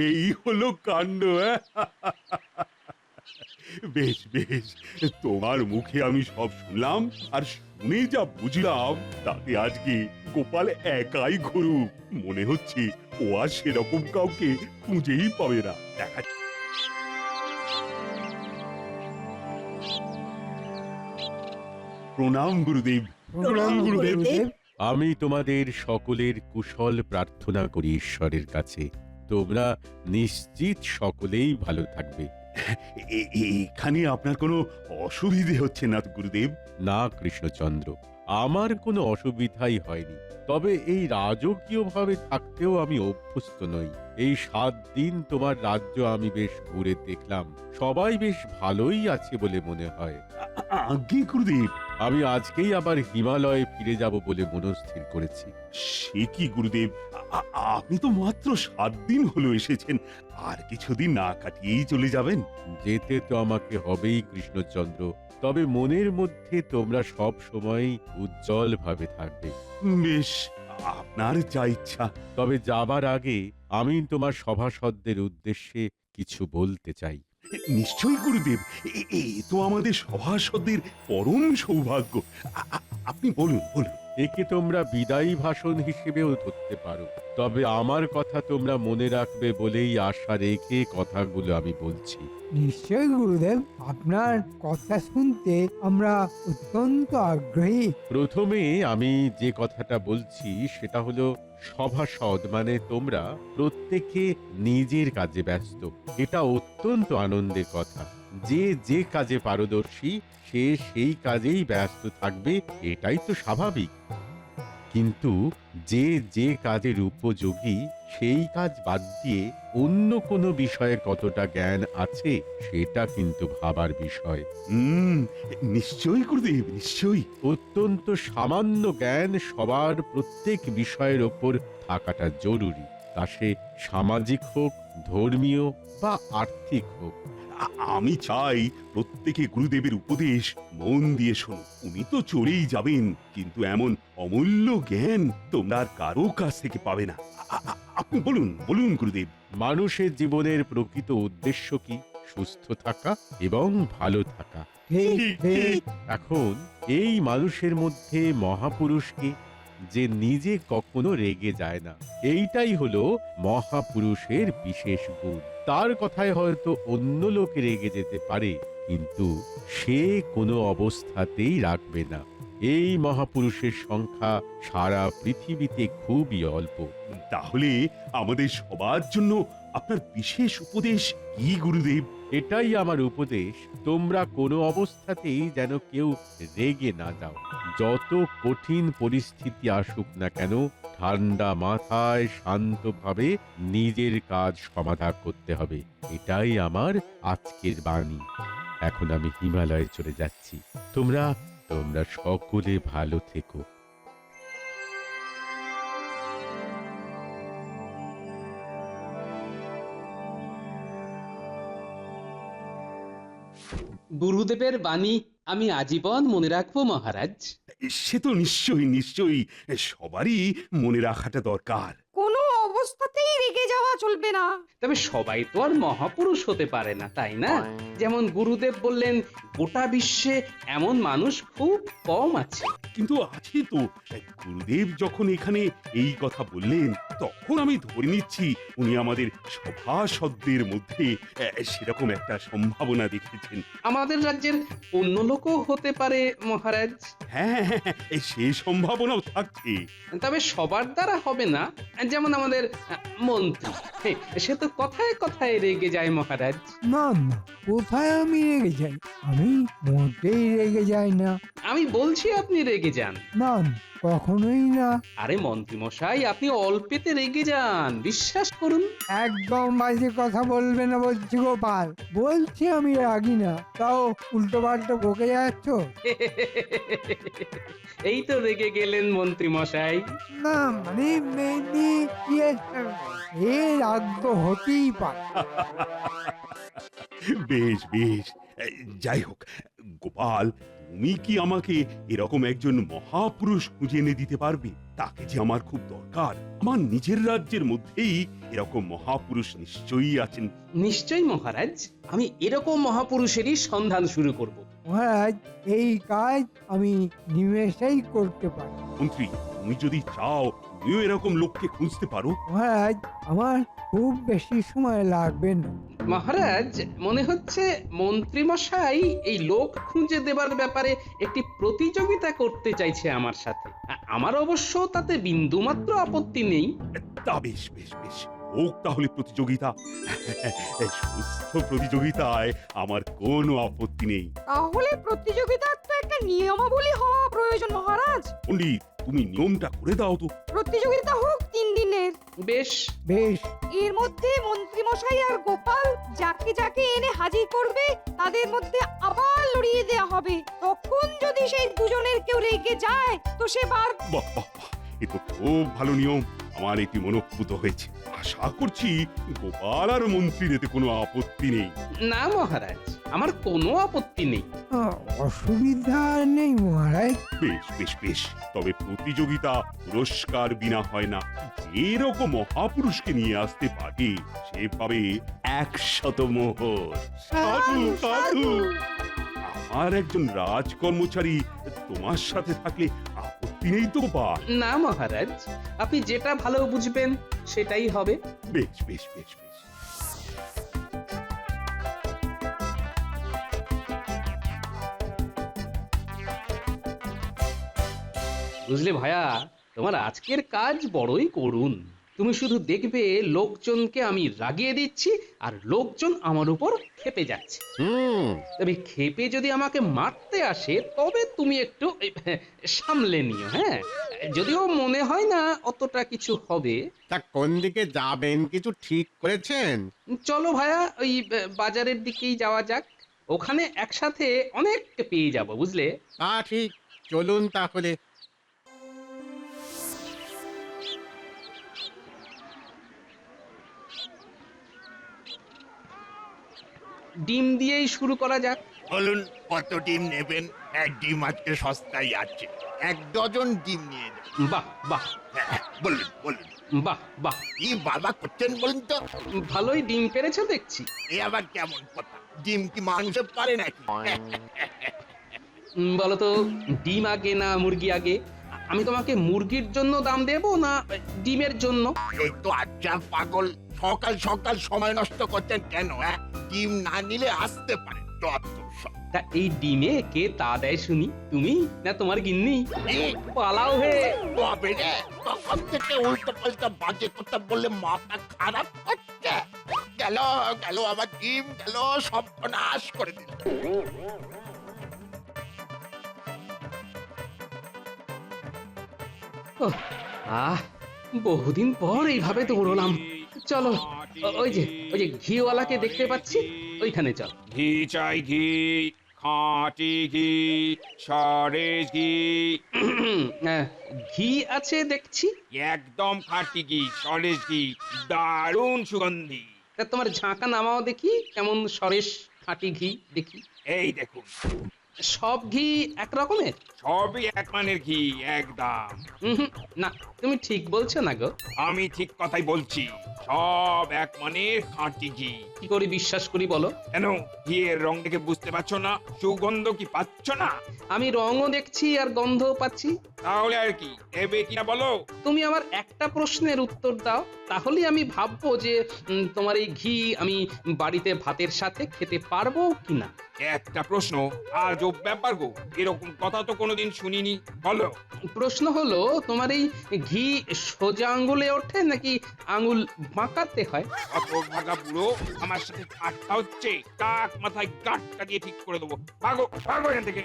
এই হলো কাণ্ড। বেশ বেশ, তোমার মুখে আমি সব শুনলাম, আর শুনে যা বুঝলাম তাতে আজকে গোপাল একাই ঘুরুক। মনে হচ্ছে ও আর সেরকম কাউকে খুঁজেই পাবে না। দেখা প্রণাম গুরুদেব। প্রণাম গুরুদেব। আমি তোমাদের সকলের কুশল প্রার্থনা করি ঈশ্বরের কাছে। তোমরা নিশ্চিত সকলেই ভালো থাকবে। এখানে আপনার কোনো অসুবিধে হচ্ছে না তো গুরুদেব? না কৃষ্ণচন্দ্র, আমার কোনো অসুবিধাই হয়নি। তবে এই রাজকীয়ভাবে থাকতেও আমি অভ্যস্ত নই। এই 7 দিন তোমার রাজ্য আমি বেশ ঘুরে দেখলাম, সবাই বেশ ভালোই আছে বলে মনে হয়। আজ্ঞে গুরুদেব। আমি আজকেই আবার হিমালয়ে ফিরে যাব বলে মনস্থির করেছি। সে কি গুরুদেব, আপনি তো মাত্র 7 দিন হলো এসেছেন, আর কিছুদিন না কাটিয়েই চলে যাবেন? যেতে তো আমাকে হবেই কৃষ্ণচন্দ্র, তবে মনের মধ্যে তোমরা সব সময় উজ্জ্বল ভাবে থাকবে। বেশ, আপনার যা ইচ্ছা। তবে যাবার আগে আমি তোমার সভাসদদের উদ্দেশ্যে কিছু বলতে চাই। নিশ্চয়ই গুরুদেব, এ তো আমাদের সভাসদের পরম সৌভাগ্য। আপনি বলুন বলুন। একে তোমরা বিদায়ী ভাষণ হিসেবেও ধরতে পারো, তবে আমার কথা তোমরা মনে রাখবে বলেই আশা রেখে কথাগুলো আমি বলছি। নিশ্চয় গুরুদেব, আপনার কথা শুনতে আমরা অত্যন্ত আগ্রহী। প্রথমে আমি যে কথাটা বলছি সেটা হলো, সভাসদ মানে তোমরা প্রত্যেকে নিজের কাজে ব্যস্ত। এটা অত্যন্ত আনন্দের কথা। যে যে কাজে পারদর্শী সে সেই কাজেই ব্যস্ত থাকবে, এটাই তো স্বাভাবিক। কিন্তু যে যে কাজের উপযোগী সেই কাজ বাদ দিয়ে অন্য কোনো বিষয়ে কতটা জ্ঞান আছে সেটা কিন্তু ভাবার বিষয়। নিশ্চয়ই গুরুদেব, নিশ্চয়ই। অত্যন্ত সামান্য জ্ঞান সবার প্রত্যেক বিষয়ের ওপর থাকাটা জরুরি, তা সে সামাজিক হোক, ধর্মীয় বা আর্থিক হোক। আমি চাই প্রত্যেকে গুরুদেবের উপদেশ মন দিয়ে শোনো। উনি তো চলেই যাবেন, কিন্তু এমন অমূল্য জ্ঞান তোমরা আর কারো কাছ থেকে পাবে না। আপনি বলুন বলুন গুরুদেব। মানুষের জীবনের প্রকৃত উদ্দেশ্য কি? সুস্থ থাকা এবং ভালো থাকা। ঠিক ঠিক। এখন এই মানুষের মধ্যে মহাপুরুষকে, যে নিজে কখনো রেগে যায় না, এইটাই হলো মহাপুরুষের বিশেষ গুণ। তার কথায় হয়তো অন্য লোক রেগে যেতে পারে, কিন্তু সে কোনো অবস্থাতেই রাখবে না। এই মহাপুরুষের সংখ্যা সারা পৃথিবীতে খুবই অল্প। তাহলে আমাদের সবার জন্য আপনার বিশেষ উপদেশ কি গুরুদেব? এটাই আমার উপদেশ, তোমরা কোনো অবস্থাতেই যেন কেউ রেগে না যাও। যত কঠিন পরিস্থিতি আসুক না কেন, ঠান্ডা মাথায় শান্তভাবে নিজের কাজ সমাধান করতে হবে। এটাই আমার আজকের বাণী। এখন আমি হিমালয়ে চলে যাচ্ছি। তোমরা তোমরা সকলে ভালো থেকো। গুরুদেবের বাণী আমি আজীবন মনে রাখবো মহারাজ। সে তো নিশ্চয়ই নিশ্চয়ই, সবারই মনে রাখাটা দরকার। কোনো অবস্থাতেই রেগে যাওয়া চলবে না। তবে সবাই তো আর মহাপুরুষ হতে পারে না, তাই না? যেমন গুরুদেব বললেন, গোটা বিশ্বে এমন মানুষ খুব কম আছে। কিন্তু আছে তো। গুরুদেব যখন এখানে এই কথা বললেন, তখন আমি ধরে নিচ্ছি উনি আমাদের সভাসদদের মধ্যে সেরকম একটা সম্ভাবনা দেখেছেন। আমাদের রাজ্যের অন্য লোকও হতে পারে মহারাজ। হ্যাঁ হ্যাঁ হ্যাঁ, সে সম্ভাবনাও থাকছে। তবে সবার দ্বারা হবে না। যেমন আমাদের মন্ত্রী, সে তো কথায় কথায় রেগে যায় মহারাজ। না না, কোথায় আমি রেগে যাই? আমি মোটেই রেগে যাই না। আমি বলছি আপনি রেগে যান। না না, কখনোই না। আরে মন্ত্রী মশাই, আপনি অল্পেতে রেগে যান, বিশ্বাস করুন। একদম বাজে কথা বলবে না বলছি গোপাল। বলছি আমি রাগি না, তাও উল্টো পাল্টো বকে যাচ্ছ। এই তো রেগে গেলেন মন্ত্রী মশাই। না মানে ইয়ে, এ রাগ তো হতেই পারে। বেশ বেশ, এ, যাই হোক গোপাল, তুমি কি আমাকে এরকম একজন মহাপুরুষ খুঁজে এনে দিতে পারবে? তাকে যে আমার খুব দরকার। আমার নিজের রাজ্যের মধ্যেই এরকম মহাপুরুষ নিশ্চয়ই আছেন। নিশ্চয়ই মহারাজ, আমি এরকম মহাপুরুষেরই সন্ধান শুরু করব। মহারাজ, এই কাজ আমি নিমেষেই করতে পারি। মন্ত্রী, তুমি যদি চাও তুমিও এরকম লোককে খুঁজতে পারো। মহারাজ, আমার খুব বেশি সময় লাগবে না। মহারাজ, মনে হচ্ছে মন্ত্রী মশাই এই লোক খুঁজে দেবার ব্যাপারে একটি প্রতিযোগিতা করতে চাইছে আমার সাথে। আমার অবশ্য তাতে বিন্দুমাত্র আপত্তি নেই। তা বেশ বেশ বেশ, হোক তাহলে প্রতিযোগিতা। সুস্থ প্রতিযোগিতায় আমার কোনো আপত্তি নেই। তাহলে প্রতিযোগিতার তো একটা নিয়মাবলী হওয়া প্রয়োজন মহারাজ। পণ্ডিত, তুমি নিয়মটা করে দাও তো। প্রতিযোগিতা হোক 3 দিনের। বেশ, বেশ, এর মধ্যে মন্ত্রী মশাই আর গোপাল যাকে যাকে এনে হাজির করবে তাদের মধ্যে আবার লড়িয়ে দেওয়া হবে। তখন যদি সেই দুজনের কেউ রেগে যায় তো সে বার। বাহ বাহ বাহ, এ তো খুব ভালো নিয়ম। আমার এটি মনোপুত হয়েছে। আশা করছি গোপাল আর মন্ত্রীর এতে কোনো আপত্তি নেই। না মহারাজ, আমার কোনো আপত্তি নেই। অসুবিধা নেই মহারাজ। বেশ বেশ বেশ, তবে প্রতিযোগিতা পুরস্কার বিনা হয় না। যেরকম মহাপুরুষকে নিয়ে আসতে পারে সে পাবে 100 মোহর। সাধু সাধু। আমার একজন রাজকর্মচারী তোমার সাথে থাকলে আপত্তি নেই তো বা? না মহারাজ, আপনি যেটা ভালো বুঝবেন সেটাই হবে। বেশ বেশ বেশ বেশ। বুঝলে ভায়া, তোমার আজকের কাজ বড়ই করুণ। তুমি শুধু দেখবে লোকজনকে আমি রাগিয়ে দিচ্ছি আর লোকজন আমার উপর ক্ষেপে যাচ্ছে। তবে ক্ষেপে যদি আমাকে মারতে আসে তবে তুমি একটু সামলে নিও। হ্যাঁ, যদিও মনে হয় না অতটা কিছু হবে। তা কোন দিকে যাবেন কিছু ঠিক করেছেন? চলো ভায়া, ওই বাজারের দিকেই যাওয়া যাক। ওখানে একসাথে অনেক পেয়ে যাব, বুঝলে। ঠিক, চলুন তাহলে। ডিম দিয়েই শুরু করা যাক। বলুন কত ডিম নেবেন? এক ডিম আজকে সস্তায় আছে, 1 ডজন ডিম নিয়ে যান। বাহ বাহ বলুন বলুন, বাহ বাহ, কি বাবা করছেন বলুন তো? ভালোই ডিম পেরেছো দেখছি। এ আবার কেমন কথা? ডিম কি মানুষে পারে নাকি? বলো তো, ডিম আগে না মুরগি আগে? আমি তোমাকে মুরগির জন্য দাম দেব না ডিমের জন্য? এই তো আচ্ছা পাগল, সকাল সকাল সময় নষ্ট করছেন কেন? ডিম না নিলে আসতে পারেন। যত সব। তা এই ডিমে কে তা দেয় শুনি? তুমি না তোমার গিন্নি? পালাও হে। তবে রে, তখন থেকে উল্টো পাল্টা বাজে কথা বললে মাথা খারাপ হচ্ছে। গেল গেল আমার ডিম গেল, সব নাশ করে দিল। ওহ, বহুদিন পর এইভাবে দৌড়লাম। চলো, ওই যে ঘিওয়ালাকে দেখতে পাচ্ছি, ওইখানে চল। ঘি চাই ঘি, খাঁটি ঘি, সরেস ঘি। ঘি আছে দেখছি। একদম খাঁটি ঘি, সরেস ঘি, দারুণ সুগন্ধি। তা তোমার ঝাঁকা নামাও দেখি, কেমন সরেস খাঁটি ঘি দেখি। এই দেখুন, সব ঘি এক রকমের? সবই এক মানের ঘি, একদম। না, তুমি ঠিক বলছো না গো। আমি ঠিক কথাই বলছি, সব এক মানের খাঁটি ঘি। কি করে বিশ্বাস করি বলো? কেন, ঘিয়ের রং দেখে বুঝতে পারছো না? সুগন্ধ কি পাচ্ছ না? আমি রঙও দেখছি আর গন্ধও পাচ্ছি। তাহলে আর কি, নেবে কিনা বলো? তুমি আমার একটা প্রশ্নের উত্তর দাও, তাহলেই আমি ভাববো যে তোমার এই ঘি আমি বাড়িতে ভাতের সাথে খেতে পারবো কিনা। একটা প্রশ্ন, আজব ব্যাপার গো, এরকম কথা তো কোনোদিন শুনিনি। বলো। প্রশ্ন হলো, তোমার এই ঘি সোজা আঙ্গুলে ওঠে নাকি আঙ্গুল বাঁকাতে হয়? অত ভাগা বুড়ো, আমার সাথে ঠাট্টা হচ্ছে। কাক মাথায় গাঁটটা দিয়ে ঠিক করে দেবো। ভাগো ভাগো এখান থেকে।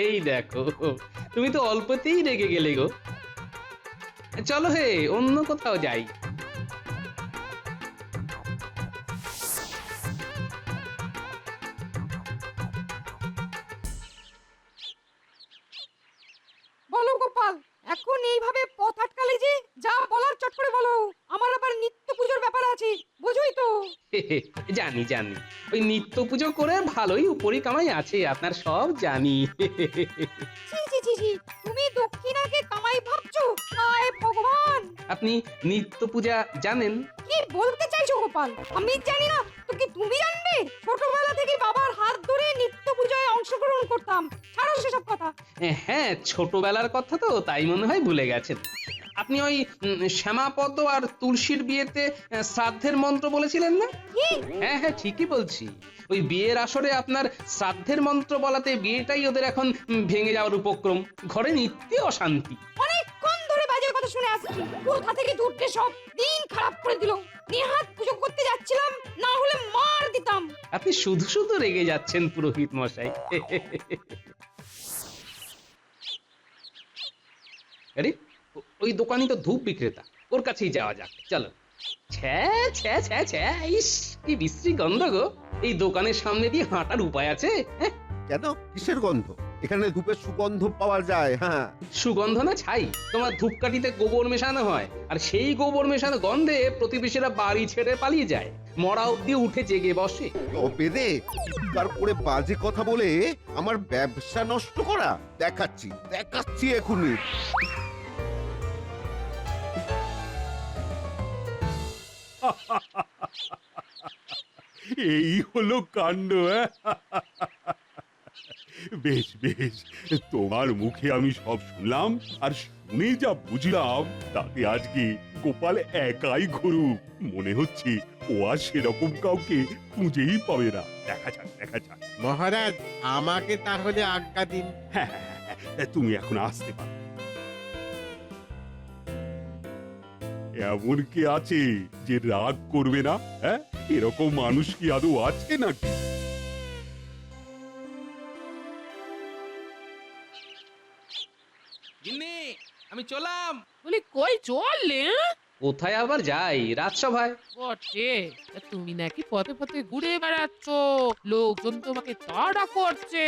এই দেখো, তুমি তো অল্পতেই রেগে গেলে গো। চলো হে, অন্য কোথাও যাই। বলো গোপাল, এখন এইভাবে পথ আটকালে যে, যা বলার চট করে বলো। আমার আবার নিত্য পুজোর ব্যাপার আছে, বুঝুই তো। জানি জানি, ওই নিত্য পুজো করে ভালোই উপরি কামাই আছে আপনার, সব জানি। ছি ছি ছি ছি, তুমি দক্ষিণাকে কামাই ভাবছো? হায় ভগবান! আপনি নিত্য পূজা জানেন? কি বলতে চাইছো গোপাল? আমি জানি না তো কি তুমি জানবে? ছোটবেলা থেকে বাবার হাত ধরে নিত্য পূজায় অংশগ্রহণ করতাম। ছাড়ো সেসব কথা। হ্যাঁ, ছোটবেলার কথা তো, তাই মনে হয় ভুলে গেছেন। আপনি ওই শ্যামাপদ আর তুলসীর বিয়েতে শ্রাদ্ধের মন্ত্র বলেছিলেন না? কি? হ্যাঁ হ্যাঁ, ঠিকই বলছি। ওই বিয়ের আসরে আপনার শ্রাদ্ধের মন্ত্র বলাতে বিয়েটাই ওদের এখন ভেঙে যাওয়ার উপক্রম। ঘরে নিত্যি অশান্তি। অনেকক্ষণ ধরে বাজে কথা শুনে আসছি। কোথা থেকে দুধটে সব দিন খারাপ করে দিল। নেহাত পুজো করতে যাচ্ছিলাম, না হলে মার দিতাম। আপনি শুধু শুধু রেগে যাচ্ছেন পুরোহিত মশাই। আরে, ওই দোকানি তো ধূপ বিক্রেতা, ওর কাছেই যাওয়া যাক, চলো। ছ্যা ছ্যা ছ্যা ছ্যা, ইস কি বিশ্রী গন্ধ গো! এই দোকানের সামনে দিয়ে হাঁটার উপায় আছে? হ্যাঁ, কেন কিসের গন্ধ? এখানে ধূপের সুগন্ধ পাওয়া যায়। হ্যাঁ, সুগন্ধ না ছাই? তোমার ধূপকাঠিতে গোবর মেশানো হয়, আর সেই গোবর মেশানো গন্ধে প্রতিবেশীরা বাড়ি ছেড়ে পালিয়ে যায়, মরা অব্দি উঠে জেগে বসে। তবে রে, চিৎকার করে বাজে কথা বলে আমার ব্যবসা নষ্ট করা? দেখাচ্ছি দেখাচ্ছি এখনই। এই হলো কাণ্ড। বেশ বেশ, তোমার মুখে আমি সব শুনলাম, আর শুনে যা বুঝলাম তাতে আজকে গোপাল একাই ঘুরুক। মনে হচ্ছে ও আর সেরকম কাউকে খুঁজেই পাবে না। দেখা যাক দেখা যাক। মহারাজ, আমাকে তাহলে আজ্ঞা দিন। হ্যাঁ, তুমি এখন আসতে পারো। এমন কি আছে যে রাগ করবে না? হ্যাঁ, এরকম মানুষ কি আদৌ আছে নাকি? গিন্নি, আমি চলাম। বলি কই চললে? কোথায় আবার যাই? রাজসভায়। বটে, তা তুমি নাকি পথে পথে ঘুরে বেড়াচ্ছ, লোকজন তোমাকে তাড়া করছে,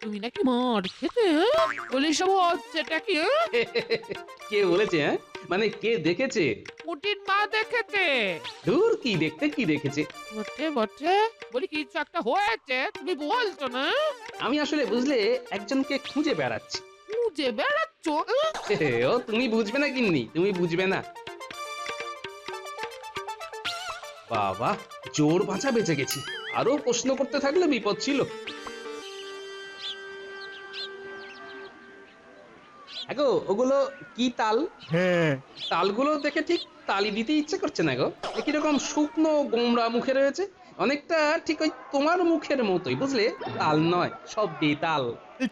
তুমি নাকি মার খেতে, হ্যাঁ? বলি সব হচ্ছেটা কি? কে বলেছে? হ্যাঁ, মানে কে দেখেছে? পুটির মা দেখেছে। দূর, কি দেখতে, কি দেখেছে? বটে বটে, বলি কিছু একটা হয়েছে, তুমি বলছো না? আমি আসলে বুঝলে একজনকে খুঁজে বেড়াচ্ছি। খুঁজে বেড়াচ্ছ? ও তুমি বুঝবে না গিন্নি, তুমি বুঝবে না। বাবা, জোর বাঁচা বেঁচে গেছি। আরো প্রশ্ন করতে থাকলে বিপদ ছিল। গো, ওগুলো কি তাল? হ্যাঁ, তালগুলো দেখে ঠিক তালি দিতে ইচ্ছে করছে না গো। কিরকম শুকনো গোমরা মুখে রয়েছে, অনেকটা ঠিক ওই তোমার মুখের মতোই, বুঝলে? তাল নয়, সব বেতাল।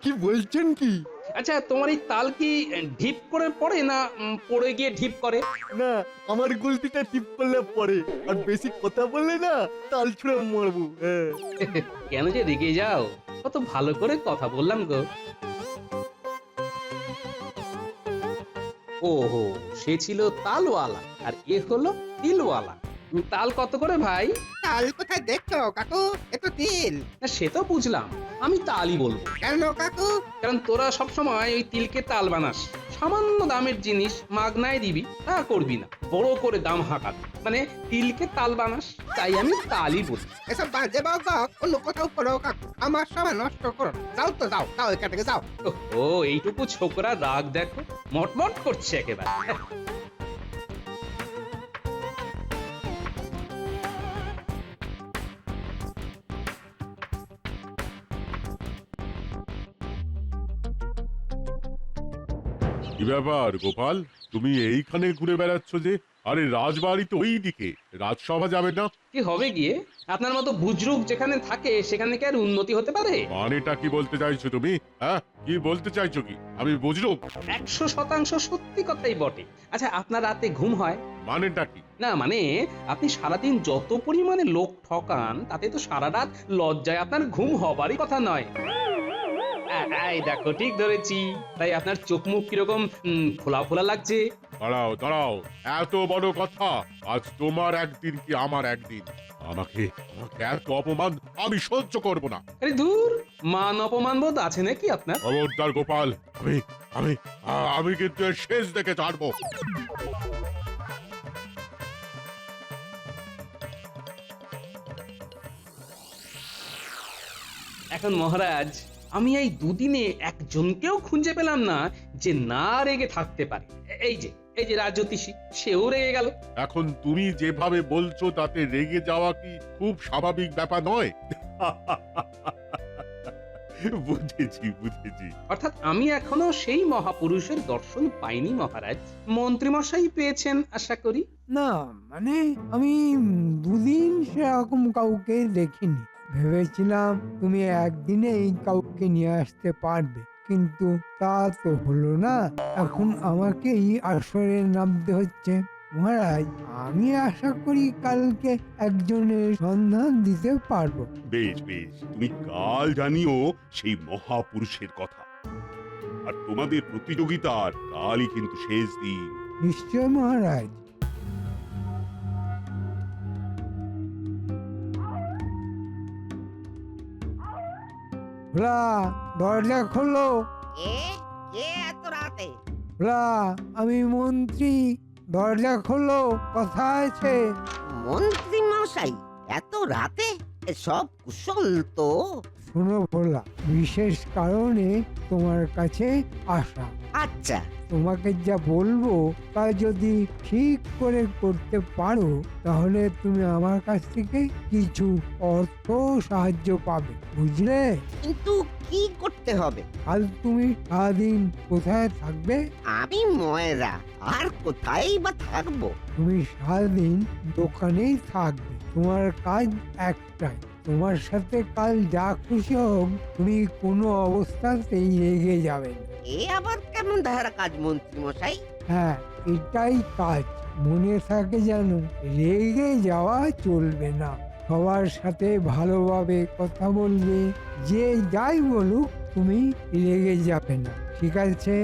কি বলছেন কি? আচ্ছা, তোমার এই তাল কি ঢিপ করে পড়ে না পড়ে গিয়ে ঢিপ করে? না, আমার গুলতিটা টিপ করলে পরে, আর বেশি কথা বললে না তাল ছুঁড়ে মারবো। কেন যে রেগে যাও? কত ভালো করে কথা বললাম গো। ওহো, সে ছিল তালওয়ালা আর এ হলো তিলওয়ালা। তাল কত করে ভাই? তাল কোথায় দেখছো কাকু? এত তিল। না, সে তো বুঝলাম, আমি তালই বলবো। কেন কাকু? কারণ তোরা সবসময় ওই তিলকে তাল বানাস। সামান্য দামের জিনিস মাগনায় দিবি, তা করবি না, বড় করে দাম হাঁকাবি। মানে তিলকে তাল বানাস, তাই আমি তালই বলি। এসব বাজে বাবা অন্য কোথাও করো কাকু, আমার সময় নষ্ট করো না। যাও তো যাও, যাও এখান থেকে যাও। ও, এইটুকু ছোকরা রাগ দেখো, মটমট করছে একেবারে। কি ব্যাপার গোপাল, তুমি এইখানে ঘুরে বেড়াচ্ছ যে? আরে রাজবাড়ি তো ওই দিকে, রাজসভা যাবে না? কি হবে গিয়ে? আপনার মতো বুজরুক যেখানে থাকে সেখানে কি আর উন্নতি হতে পারে? মানেটা কি বলতে চাইছো তুমি? হ্যাঁ, কি বলতে চাইছো কি? আমি বুঝলো 100% সত্যি কথাই বটে। আচ্ছা, আপনার রাতে ঘুম হয়? মানেটা কি? না মানে, আপনি সারাদিন যত পরিমাণে লোক ঠকান, তাতে তো সারা রাত লজ্জায় আপনার ঘুম হবারই কথা নয়। এই দেখো, ঠিক ধরেছি। তাই আপনার চোখ মুখ কিরকম ফোলা ফোলা লাগছে। দাঁড়াও দাঁড়াও, এত বড় কথা? আজ তোমার একদিন কি আমার একদিন? আমাকে আমাকে এত অপমান আমি সহ্য করব না। আরে দূর, মান অপমান বোধ আছে নাকি আপনার? খবরদার গোপাল, আমি আমি আমি কিন্তু এর শেষ দেখে ছাড়বো। এখন মহারাজ আমি এই দুদিনে একজনকেও খুঁজে পেলাম না যে না রেগে থাকতে পারে। এই যে রাজ্যোতিষী, সেও রেগে গেল। এখন তুমি যেভাবে বলছো তাতে রেগে যাওয়া কি খুব স্বাভাবিক ব্যাপার নয়? বুঝেছি বুঝেছি। অর্থাৎ আমি এখনো সেই মহাপুরুষের দর্শন পাইনি মহারাজ। মন্ত্রীমশাই পেয়েছেন আশা করি। না মানে আমি দুদিন সেরকম কাউকে দেখিনি। ভেবেছিলাম তুমি একদিনেই কাউকে নিয়ে আসতে পারবে, কিন্তু তা তো হলো না। এখন আমাকেই আসরে নামতে হচ্ছে। মহারাজ, আমি আশা করি কালকে একজনের সন্ধান দিতে পারবো। বেশ বেশ, তুমি কাল জানিও সেই মহাপুরুষের কথা। আর তোমাদের প্রতিযোগিতার কালই কিন্তু শেষ দিন। নিশ্চয় মহারাজ। ভোলা, দরজা খোলো। কে কে এত রাতে? ভোলা, আমি মন্ত্রী, দরজা খোলো, কথা আছে। মন্ত্রী মশাই এত রাতে? সব কুশল তো? শোনো ভোলা, বিশেষ কারণে তোমার কাছে আসা। আচ্ছা, তোমাকে যা বলবো তা যদি ঠিক করে করতে পারো তাহলে তুমি আমার কাছ থেকে কিছু অর্থ সাহায্য পাবে, বুঝলে? কিন্তু কি করতে হবে? কাল তুমি সারাদিন কোথায় থাকবে? আমি ময়রা, আর কোথায় বা থাকবো? তুমি সারাদিন দোকানেই থাকবে। তোমার কাজ একটাই, তোমার সাথে কাল যা খুশি হোক তুমি কোনো অবস্থাতেই রেগে যাবে না। এ আবার কেমন ধারা কাজ মন্ত্রী মশাই? হ্যাঁ, এটাই কাজ। মনে থাকে যেন রেগে যাওয়া চলবে না। সবার সাথে ভালোভাবে কথা বলবে, যে যাই বলুক তুমি রেগে যাবে না, ঠিক আছে?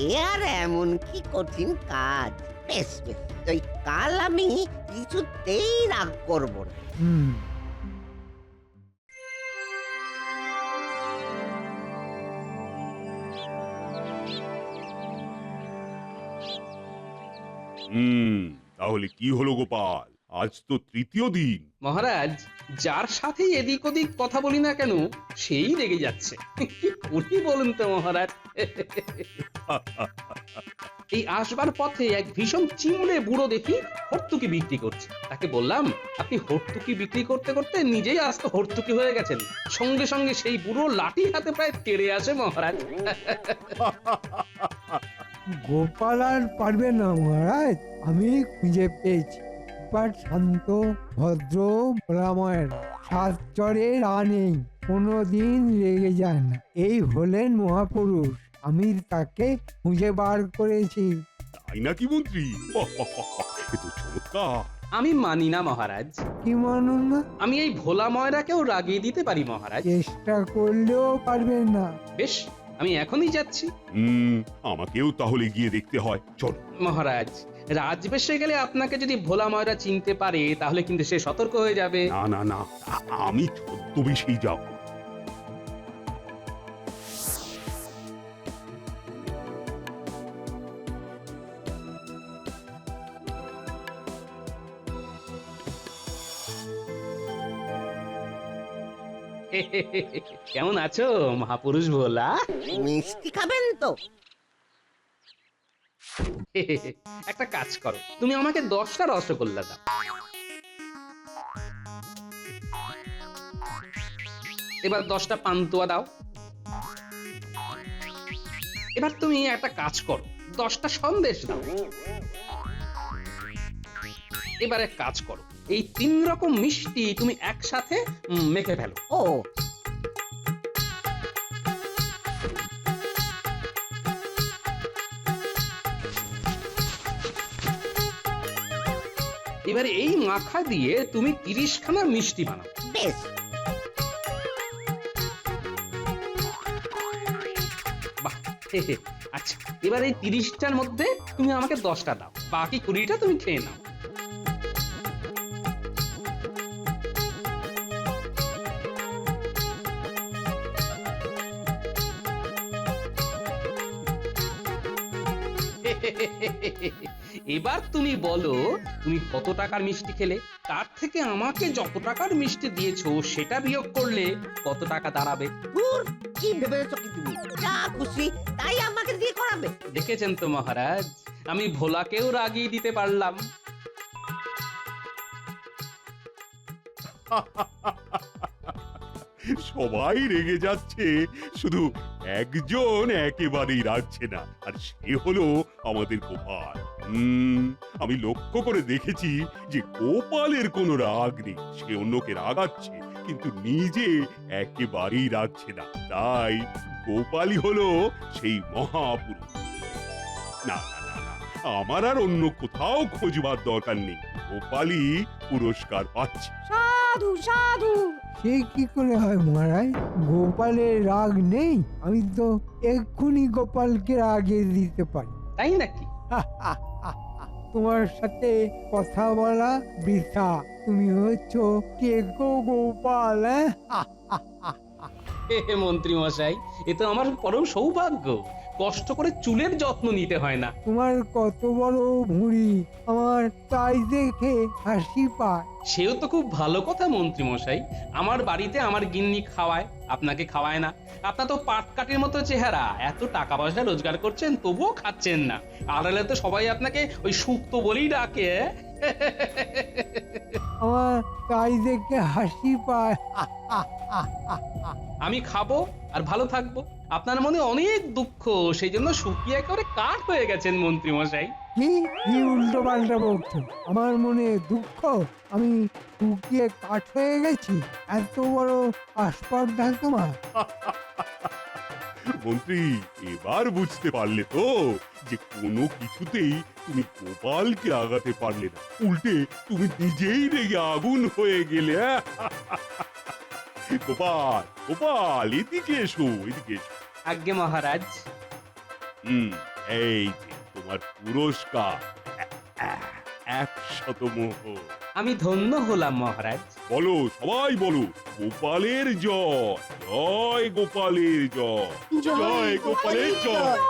এ আর এমন কি কঠিন কাজ? বেশ বেশ, ওই কাল আমি কিছুতেই রাগ করবো না। হুম। তাহলে কি হলো গোপাল? আজ তো তৃতীয় দিন। মহারাজ, যার সাথে এদিক ওদিক কথা বলি না কেন সেই রেগে যাচ্ছে। কি করি বলুন তো মহারাজ? এই আসবার পথে এক ভীষণ চিমড়ে বুড়ো দেখি হর্তুকি বিক্রি করছে। তাকে বললাম, আপনি হর্তুকি বিক্রি করতে করতে নিজেই আস্ত হর্তুকি হয়ে গেছেন। সঙ্গে সঙ্গে সেই বুড়ো লাঠি হাতে প্রায় তেড়ে আসে মহারাজ। গোপাল আর পারবে না মহারাজ, আমি খুঁজে পেয়েছি। গোপাল শান্ত, ভদ্র, ভোলাময়ের, সাত চরে রা নেই, কোনোদিন রেগে যায় না। এই হলেন মহাপুরুষ। আমি তাকে খুঁজে বার করেছি। তাই নাকি মন্ত্রী? এ তো চমৎকার। আমি মানি না মহারাজ। কি মানুন না? আমি এই ভোলা ময়রাকেও রাগিয়ে দিতে পারি মহারাজ। চেষ্টা করলেও পারবে না। বেশ, আমি এখনই যাচ্ছি। আমাকেও তাহলে গিয়ে দেখতে হয়, চলো। মহারাজ, রাজবেশে গেলে আপনাকে যদি ভোলা ময়রা চিনতে পারে তাহলে কিন্তু সে সতর্ক হয়ে যাবে। না না না, আমি ছদ্মবেশেই যাব। কেমন আছো মহাপুরুষ ভোলা? মিষ্টি খাবেন তো? একটা কাজ করো, তুমি আমাকে 10টা রসগোল্লা দাও। এবার 10টা পান্তুয়া দাও। এবার তুমি একটা কাজ করো, 10টা সন্দেশ দাও। এবার এক কাজ করো, এই 3 রকম মিষ্টি তুমি একসাথে মেখে ফেলো। ও, এবারে এই মাখা দিয়ে তুমি 30খানা মিষ্টি বানাও। বেশ। বাহ, আচ্ছা, এবার এই 30টার মধ্যে তুমি আমাকে 10টা দাও, বাকি 20টা তুমি খেয়ে নাও। এবার তুমি বলো, তুমি কত টাকার মিষ্টি খেলে? তার থেকে আমাকে যত টাকার মিষ্টি দিয়েছো সেটা বিয়োগ করলে কত টাকা দাঁড়াবে? দূর, কি ভেবেছো কি তুমি? যা খুশি তাই আমাকে দিয়ে করাবে। দেখেছেন তো মহারাজ, আমি ভোলাকেও রাগিয়ে দিতে পারলাম। সবাই রেগে যাচ্ছে, শুধু একজন একেবারেই রাগছে না, আর সে হলো আমাদের গোপাল। আমি লক্ষ্য করে দেখেছি যে গোপালের কোনো রাগ নেই। সে অন্যকে রাগাচ্ছে কিন্তু নিজে একেবারেই রাগছে না। তাই গোপালই হলো সেই মহাপুরুষ। না না না না, আমার আর অন্য কোথাও খোঁজবার দরকার নেই। গোপালই পুরস্কার পাচ্ছে। সাধু সাধু। সে কি করে হয় মহারাজ? গোপালের রাগ নেই? আমি তো এক্ষুনি গোপালকে রাগিয়ে দিতে পারি। তাই নাকি? তোমার সাথে কথা বলা বৃথা। তুমি হচ্ছ টেকো গোপাল। মন্ত্রী মশাই, এ তো আমার পরম সৌভাগ্য। কষ্ট করে চুলের যত্ন নিতে হয় না। তোমার কত বড় ভুঁড়ি, আমার তাই দেখে হাসি পায়। সেও তো খুব ভালো কথা মন্ত্রী মশাই। আমার বাড়িতে আমার গিন্নি খাওয়ায়, আপনাকে খাওয়ায় না। আপনার তো পাটকাঠির মতো চেহারা, এত টাকা পয়সা রোজগার করছেন তবুও খাচ্ছেন না। আড়ালে তো সবাই আপনাকে ওই শুক্তো বলেই ডাকে। আমার তাই দেখে হাসি পায়। আমি খাবো আর ভালো থাকবো। আপনার মনে অনেক দুঃখ, সেই জন্য শুকিয়ে একেবারে কাঠ হয়ে গেছেন মন্ত্রী মশাই। কি কি উল্টো পাল্টা বলছো? আমার মনে দুঃখ? আমি শুকিয়ে কাঠ হয়ে গেছি? এত বড় আস্পর্ধা তোমার? মন্ত্রী, এবার বুঝতে পারলে তো যে কোনো কিছুতেই তুমি গোপালকে আগাতে পারলে না, উল্টে তুমি নিজেই রেগে আগুন হয়ে গেলে। গোপাল, গোপাল, এদিকে এসো, এদিকে এসো। আজ্ঞে মহারাজ। এই যে তোমার পুরস্কার, 100 মোহর। আমি ধন্য হলাম মহারাজ। বলো, সবাই বলো, গোপালের জয়, জয় গোপালের জয়, জয় গোপালের জয়।